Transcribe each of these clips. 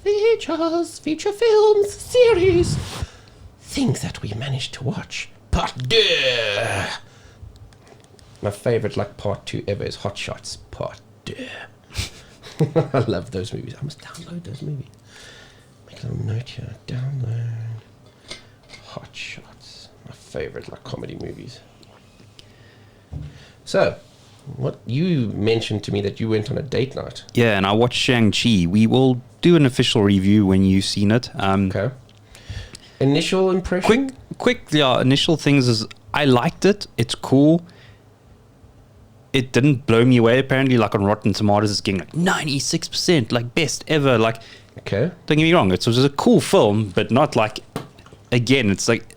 feature films, series, things that we managed to watch. Part 2. My favorite, like, part 2 ever is Hot Shots Part 2. I love those movies. I must download those movies. Make a little note here. Download Hot Shots. My favorite, like, comedy movies. So, what you mentioned to me that you went on a date night. Yeah, and I watched Shang-Chi. We will do an official review when you've seen it. Okay. Initial impression? Quick, initial things is I liked it. It's cool. It didn't blow me away. Apparently, like on Rotten Tomatoes, it's getting like 96%, like best ever. Like, okay. Don't get me wrong. It was a cool film, but not like, again, it's like,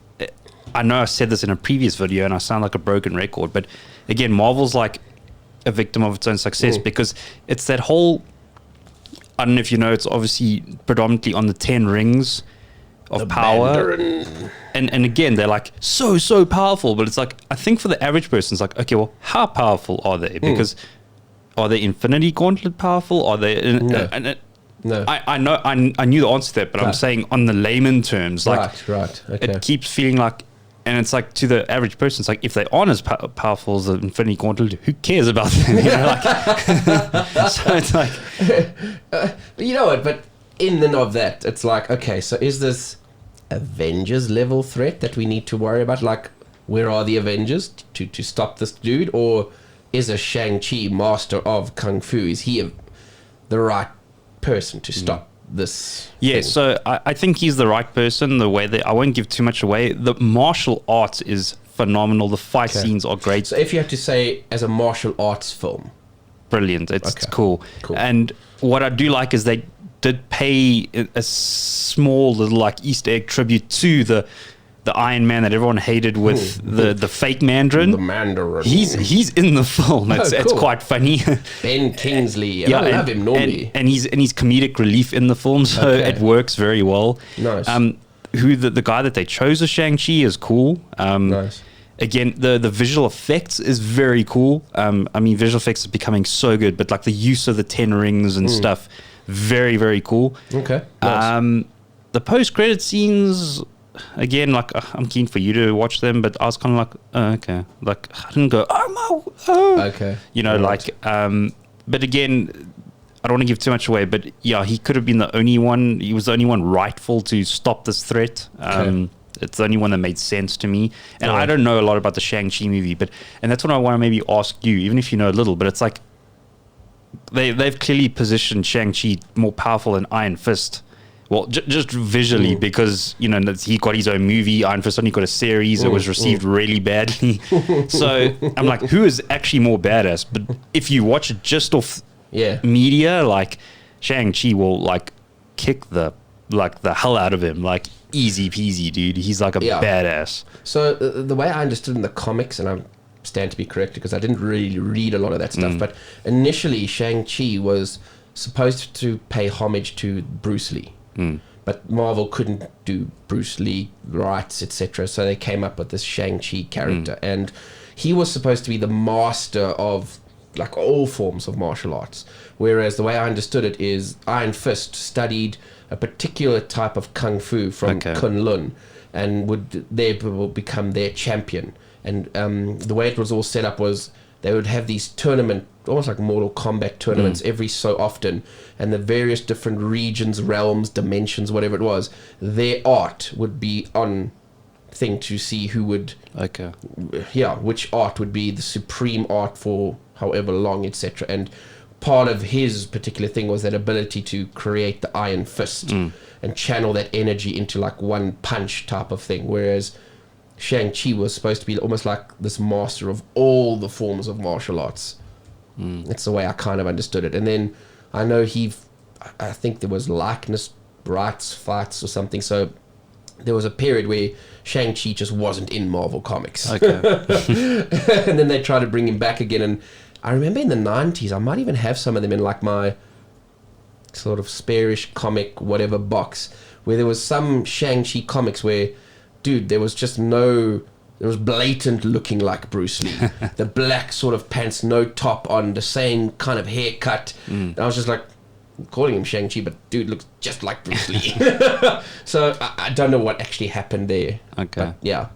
I know I said this in a previous video and I sound like a broken record, but again, Marvel's like a victim of its own success because it's that whole, I don't know if you know, it's obviously predominantly on the 10 rings of the power. And again, they're like so powerful, but it's like, I think for the average person, it's like, okay, well, how powerful are they? Because are they Infinity Gauntlet powerful? Are they? No. I know, I knew the answer to that, but I'm saying on the layman terms, like, right. Okay. it keeps feeling like, and it's like to the average person, it's like if they aren't as powerful as the Infinity Gauntlet, who cares about them? You know, like, so it's like, you know what? But in and of that, it's like, okay, so is this Avengers level threat that we need to worry about? Like, where are the Avengers to stop this dude? Or is a Shang-Chi master of Kung Fu? Is he the right person to stop this thing? So I think he's the right person. The way that I won't give too much away. The martial arts is phenomenal. The fight scenes are great. So if you had to say as a martial arts film, brilliant. It's cool. And what I do like is they did pay a small little like Easter egg tribute to the Iron Man that everyone hated with the fake Mandarin. The Mandarin. He's in the film. It's quite funny. Ben Kingsley. I love him normally. And he's comedic relief in the film, so it works very well. Nice. Who the guy that they chose as Shang-Chi is cool. Nice. Again, the visual effects is very cool. I mean, visual effects is becoming so good, but like the use of the 10 rings and stuff, very, very cool. Okay. Nice. The post-credit scenes, again, like I'm keen for you to watch them, but I was kind of like, okay, like I didn't go, okay, you know, like, but again, I don't want to give too much away, but yeah, he could have been the only one. He was the only one rightful to stop this threat. It's the only one that made sense to me, and I don't know a lot about the Shang-Chi movie, and that's what I want to maybe ask you, even if you know a little, but it's like they've clearly positioned Shang-Chi more powerful than Iron Fist. Well, just visually, because, you know, he got his own movie. Iron Fist only got a series. It was received really badly. So I'm like, who is actually more badass? But if you watch it just off media, like, Shang-Chi will, like, kick the hell out of him. Like, easy peasy, dude. He's like a badass. So the way I understood in the comics, and I stand to be corrected because I didn't really read a lot of that stuff, but initially Shang-Chi was supposed to pay homage to Bruce Lee. But Marvel couldn't do Bruce Lee rights, etc. So they came up with this Shang-Chi character, and he was supposed to be the master of like all forms of martial arts. Whereas the way I understood it is Iron Fist studied a particular type of kung fu from Kunlun, and would therefore become their champion. And the way it was all set up was they would have these tournament, almost like Mortal Kombat tournaments every so often, and the various different regions, realms, dimensions, whatever it was, their art would be on thing to see who would which art would be the supreme art for however long, etc. And part of his particular thing was that ability to create the Iron Fist and channel that energy into like one punch type of thing, whereas Shang-Chi was supposed to be almost like this master of all the forms of martial arts. That's the way I kind of understood it. And then I know I think there was likeness rights fights or something, so there was a period where Shang-Chi just wasn't in Marvel Comics. And then they tried to bring him back again, and I remember in the 90s, I might even have some of them in like my sort of sparish comic whatever box, where there was some Shang-Chi comics where, dude, there was blatant looking like Bruce Lee. The black sort of pants, no top on, the same kind of haircut. And I was just like, calling him Shang-Chi, but dude looks just like Bruce Lee. So I don't know what actually happened there. Okay. But yeah.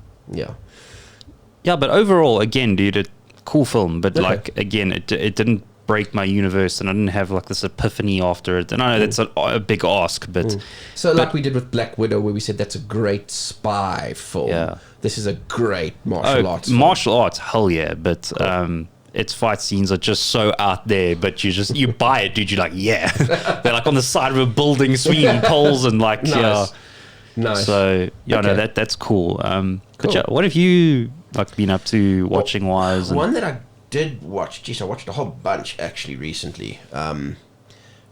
Yeah, but overall, again, dude, cool film. But Okay. like, again, it didn't break my universe, and I didn't have like this epiphany after it. And I know that's a big ask, but So like we did with Black Widow, where we said that's a great spy film. Yeah. This is a great martial arts film. martial arts, hell yeah. But its fight scenes are just so out there. But you buy it, dude. You're like, yeah. They're like on the side of a building, swinging poles, and like, Nice. yeah. Nice. So yeah, no, Okay. that's cool. Cool. But yeah, what have you like been up to watching wise? One that I did watch, geez, I watched a whole bunch actually recently. From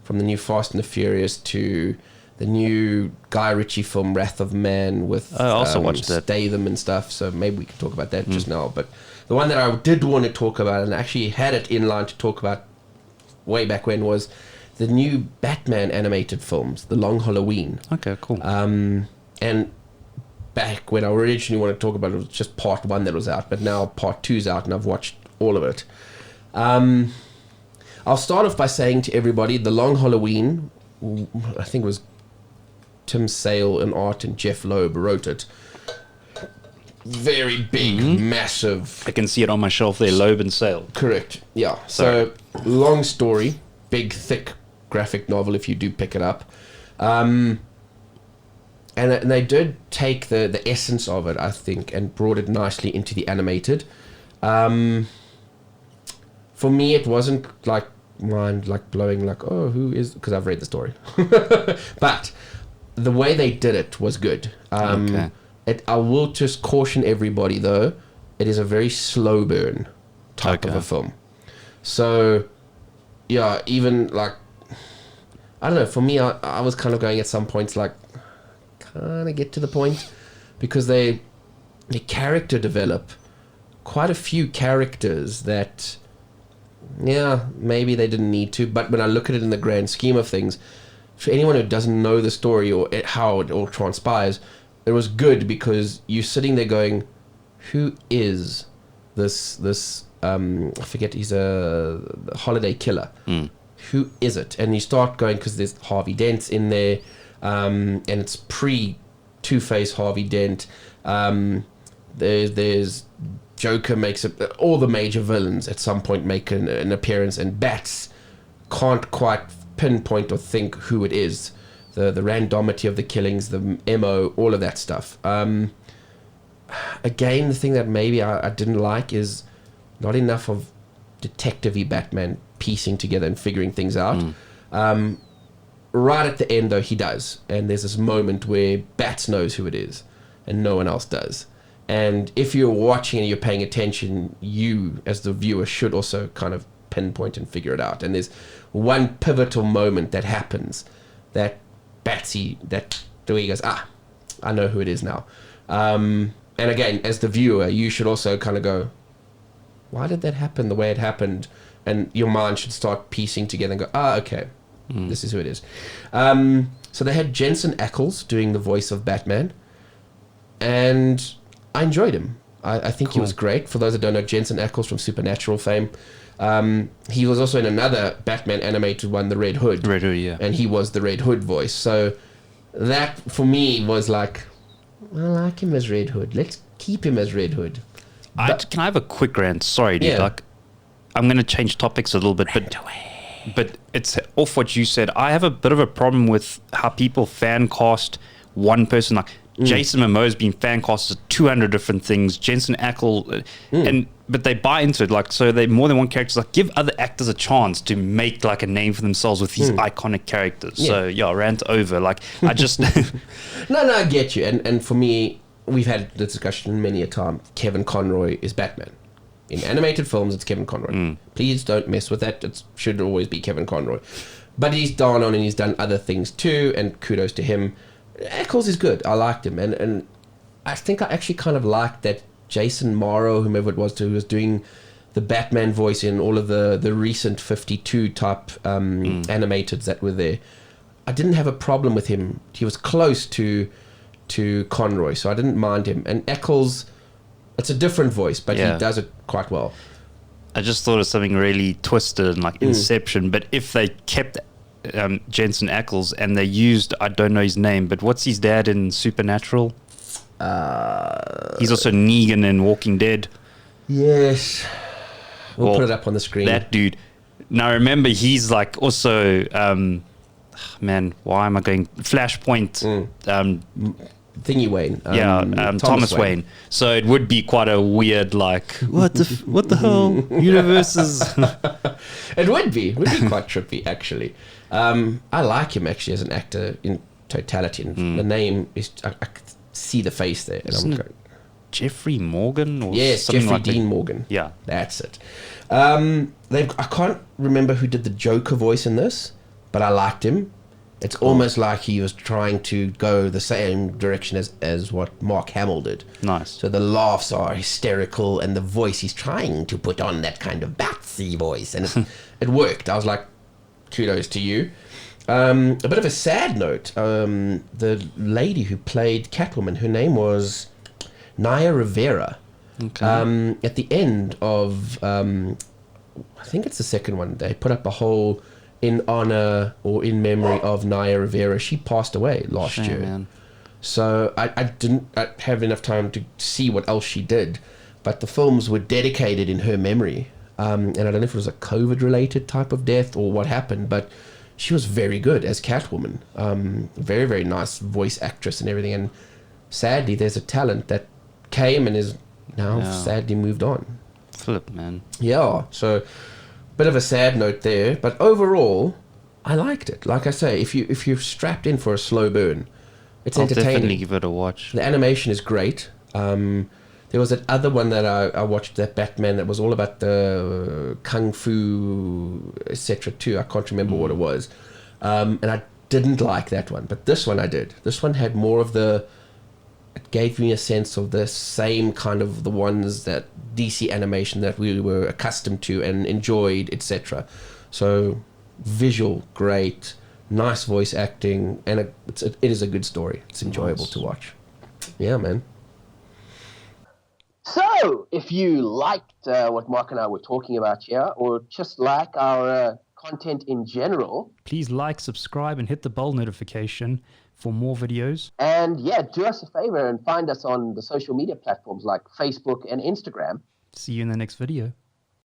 the new Fast and the Furious to the new Guy Ritchie film Wrath of Man with I also watched that. Statham and stuff. So maybe we can talk about that just now. But the one that I did want to talk about and actually had it in line to talk about way back when was the new Batman animated films, The Long Halloween. Okay, cool. And back when I originally wanted to talk about it, it was just part 1 that was out, but now part 2's out and I've watched all of it. I'll start off by saying to everybody, The Long Halloween, I think it was Tim Sale and Art and Jeff Loeb wrote it. Very big, massive. I can see it on my shelf there, Loeb and Sale. Correct, yeah. So, long story, big, thick graphic novel if you do pick it up. And they did take the essence of it, I think, and brought it nicely into the animated. For me, it wasn't like mind like blowing, like, oh, who is, because I've read the story. But the way they did it was good. Okay. I will just caution everybody, though, it is a very slow burn type of a film. So, yeah, even like, I don't know, for me, I was kind of going at some points like, kind of get to the point, because they character develop quite a few characters that, yeah, maybe they didn't need to, but when I look at it in the grand scheme of things, for anyone who doesn't know the story or how it all transpires, it was good because you're sitting there going, who is this I forget, he's a holiday killer. Who is it? And you start going, because there's Harvey Dent's in there, and it's pre Two-Face Harvey Dent. There's Joker makes it, all the major villains at some point make an appearance, and Bats can't quite pinpoint or think who it is. The randomity of the killings, the MO, all of that stuff. Again, the thing that maybe I didn't like is not enough of detective-y Batman piecing together and figuring things out. Right at the end, though, he does. And there's this moment where Bats knows who it is, and no one else does. And if you're watching and you're paying attention, you, as the viewer, should also kind of pinpoint and figure it out. And there's one pivotal moment that happens that Batsy, that the way he goes, I know who it is now. And again, as the viewer, you should also kind of go, why did that happen the way it happened? And your mind should start piecing together and go, okay, this is who it is. So they had Jensen Ackles doing the voice of Batman, and I enjoyed him. I think he was great. For those that don't know, Jensen Ackles from Supernatural fame. He was also in another Batman animated one, The Red Hood. Red Hood, yeah. And he was the Red Hood voice. So that, for me, was like, I like him as Red Hood. Let's keep him as Red Hood. Can I have a quick rant? Sorry, dude. Yeah. Like, I'm going to change topics a little bit, but it's off what you said. I have a bit of a problem with how people fan cast one person. Like, Jason Momoa's been fan cast as 200 different things. Jensen Ackles, but they buy into it. Like, so they more than one character. Like, give other actors a chance to make like a name for themselves with these iconic characters. Yeah. So yeah, rant over. Like, I just No, I get you. And for me, we've had the discussion many a time. Kevin Conroy is Batman. In animated films, it's Kevin Conroy. Please don't mess with that. It should always be Kevin Conroy. But he's gone on and he's done other things too, and kudos to him. Ackles is good. I liked him. And I think I actually kind of liked that Jason Morrow, whomever it was, who was doing the Batman voice in all of the recent 52 type animateds that were there. I didn't have a problem with him. He was close to Conroy, so I didn't mind him. And Ackles, it's a different voice, but he does it quite well. I just thought of something really twisted and like Inception, but if they kept Jensen Ackles, and they used, I don't know his name, but what's his dad in Supernatural? He's also Negan in Walking Dead. Yes. We'll put it up on the screen. That dude. Now remember, he's like also, man, why am I going? Flashpoint. Thingy Wayne. Thomas Wayne. So it would be quite a weird, like, what the hell? Universes. It would be quite trippy, actually. I like him actually as an actor in totality. And the name is, I see the face there. And Isn't it Jeffrey Morgan? Or yes, something Jeffrey like Dean that? Morgan. Yeah. That's it. I can't remember who did the Joker voice in this, but I liked him. It's almost like he was trying to go the same direction as what Mark Hamill did. Nice. So the laughs are hysterical, and the voice, he's trying to put on that kind of Batsy voice, and it worked. I was like, kudos to you. A bit of a sad note, the lady who played Catwoman, her name was Naya Rivera. Okay. At the end of, I think it's the second one, they put up a whole in honor or in memory of Naya Rivera. She passed away last year. Man. So I didn't have enough time to see what else she did, but the films were dedicated in her memory. And I don't know if it was a COVID-related type of death or what happened, but she was very good as Catwoman. Very, very nice voice actress and everything. And sadly, there's a talent that came and is now sadly moved on. Flip, man. Yeah, so bit of a sad note there, but overall, I liked it. Like I say, if you're strapped in for a slow burn, it's entertaining. Definitely give it a watch. The animation is great. There was that other one that I watched, that Batman, that was all about the kung fu, etc. too. I can't remember what it was, and I didn't like that one. But this one I did. This one had more of the. It gave me a sense of the same kind of the ones that DC animation that we were accustomed to and enjoyed, etc. So visual, great, nice voice acting, and it is a good story. It's enjoyable to watch. Yeah, man. So, if you liked what Mark and I were talking about here, or just like our content in general, please like, subscribe, and hit the bell notification for more videos. And yeah, do us a favor and find us on the social media platforms like Facebook and Instagram. See you in the next video.